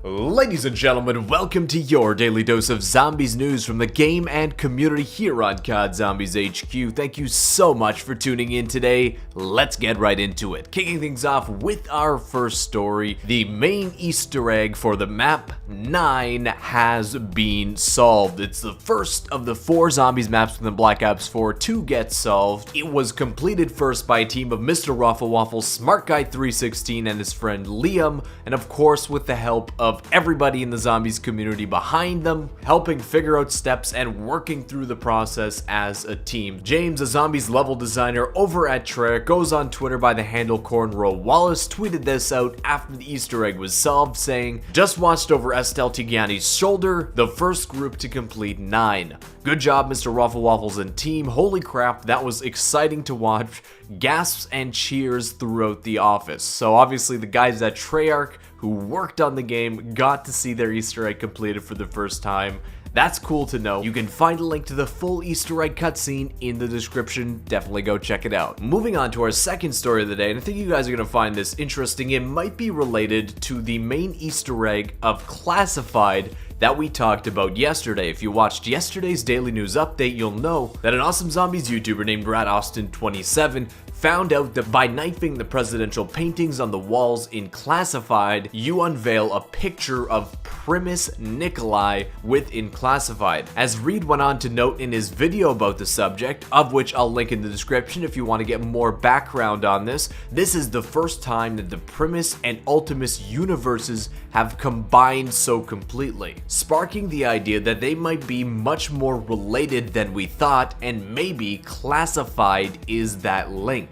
Ladies and gentlemen, welcome to your daily dose of zombies news from the game and community here on COD Zombies HQ. Thank you so much for tuning in today. Let's get right into it. Kicking things off with our first story, the main Easter egg for the map 9 has been solved. It's the first of the 4 zombies maps within Black Ops 4 to get solved. It was completed first by a team of MrRoflWaffles, Smartguy316 and his friend Liam, and of course with the help of everybody in the zombies community behind them, helping figure out steps and working through the process as a team. James, a zombies level designer over at Treyarch, goes on Twitter by the handle CornrowWallace, tweeted this out after the Easter egg was solved, saying, "Just watched over Estelle Tigiani's shoulder, the first group to complete 9. Good job, MrRoflWaffles and team. Holy crap, that was exciting to watch." Gasps and cheers throughout the office. So obviously the guys at Treyarch who worked on the game got to see their Easter egg completed for the first time. That's cool to know. You can find a link to the full Easter egg cutscene in the description. Definitely go check it out. Moving on to our second story of the day, and I think you guys are going to find this interesting. It might be related to the main Easter egg of Classified that we talked about yesterday. If you watched yesterday's daily news update, you'll know that an awesome zombies YouTuber named RadAustin 27 found out that by knifing the presidential paintings on the walls in Classified, you unveil a picture of Primis Nikolai within Classified. As Reed went on to note in his video about the subject, of which I'll link in the description if you want to get more background on this, this is the first time that the Primis and Ultimis universes have combined so completely, sparking the idea that they might be much more related than we thought, and maybe Classified is that link.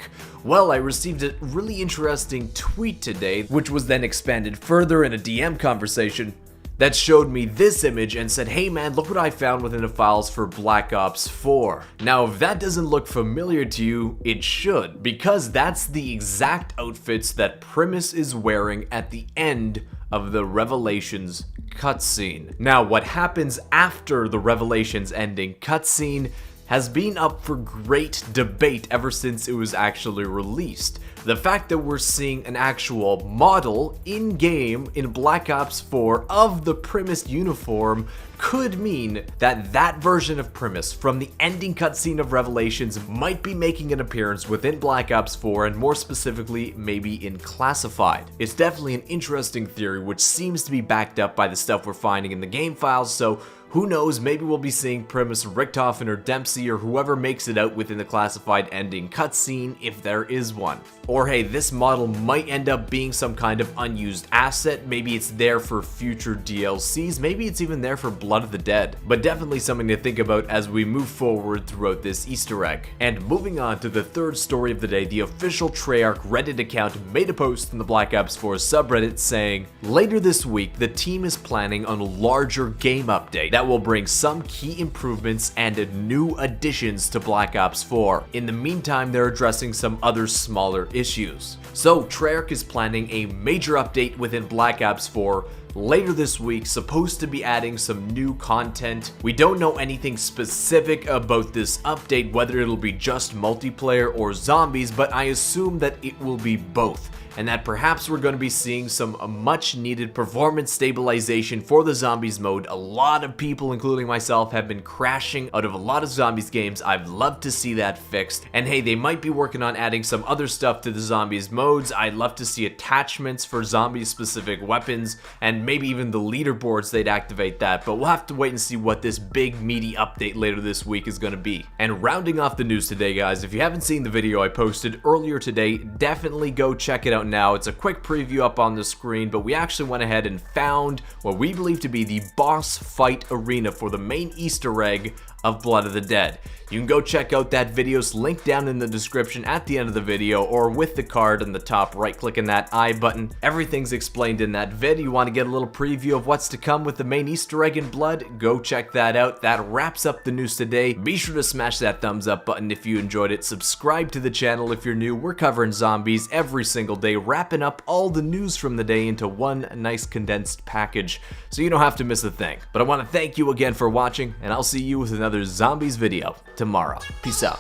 Well, I received a really interesting tweet today, which was then expanded further in a DM conversation that showed me this image and said, "Hey man, look what I found within the files for Black Ops 4. Now, if that doesn't look familiar to you, it should, because that's the exact outfits that Primis is wearing at the end of the Revelations cutscene. Now, what happens after the Revelations ending cutscene has been up for great debate ever since it was actually released. The fact that we're seeing an actual model in-game in Black Ops 4 of the Primis uniform could mean that that version of Primis from the ending cutscene of Revelations might be making an appearance within Black Ops 4, and more specifically, maybe in Classified. It's definitely an interesting theory which seems to be backed up by the stuff we're finding in the game files, so who knows, maybe we'll be seeing Primis Richtofen or Dempsey or whoever makes it out within the Classified ending cutscene, if there is one. Or hey, this model might end up being some kind of unused asset. Maybe it's there for future DLCs, maybe it's even there for Blood of the Dead. But definitely something to think about as we move forward throughout this Easter egg. And moving on to the third story of the day, the official Treyarch Reddit account made a post in the Black Ops 4 subreddit saying, "Later this week, the team is planning on a larger game update that will bring some key improvements and new additions to Black Ops 4. In the meantime, they're addressing some other smaller issues." So Treyarch is planning a major update within Black Ops 4 later this week, supposed to be adding some new content. We don't know anything specific about this update, whether it'll be just multiplayer or zombies, but I assume that it will be both, and that perhaps we're going to be seeing some much needed performance stabilization for the zombies mode. A lot of people, including myself, have been crashing out of a lot of zombies games. I'd love to see that fixed. And hey, they might be working on adding some other stuff to the zombies modes. I'd love to see attachments for zombie specific weapons, and maybe even the leaderboards, they'd activate that. But we'll have to wait and see what this big meaty update later this week is going to be. And rounding off the news today, guys, if you haven't seen the video I posted earlier today, definitely go check it out now. It's a quick preview up on the screen, but we actually went ahead and found what we believe to be the boss fight arena for the main Easter egg of Blood of the Dead. You can go check out that video's link down in the description at the end of the video, or with the card on the top, right click on that I button. Everything's explained in that vid. You want to get a little preview of what's to come with the main Easter egg in Blood? Go check that out. That wraps up the news today. Be sure to smash that thumbs up button if you enjoyed it. Subscribe to the channel if you're new. We're covering zombies every single day, wrapping up all the news from the day into one nice condensed package, so you don't have to miss a thing. But I want to thank you again for watching, and I'll see you with another zombies video tomorrow. Peace out.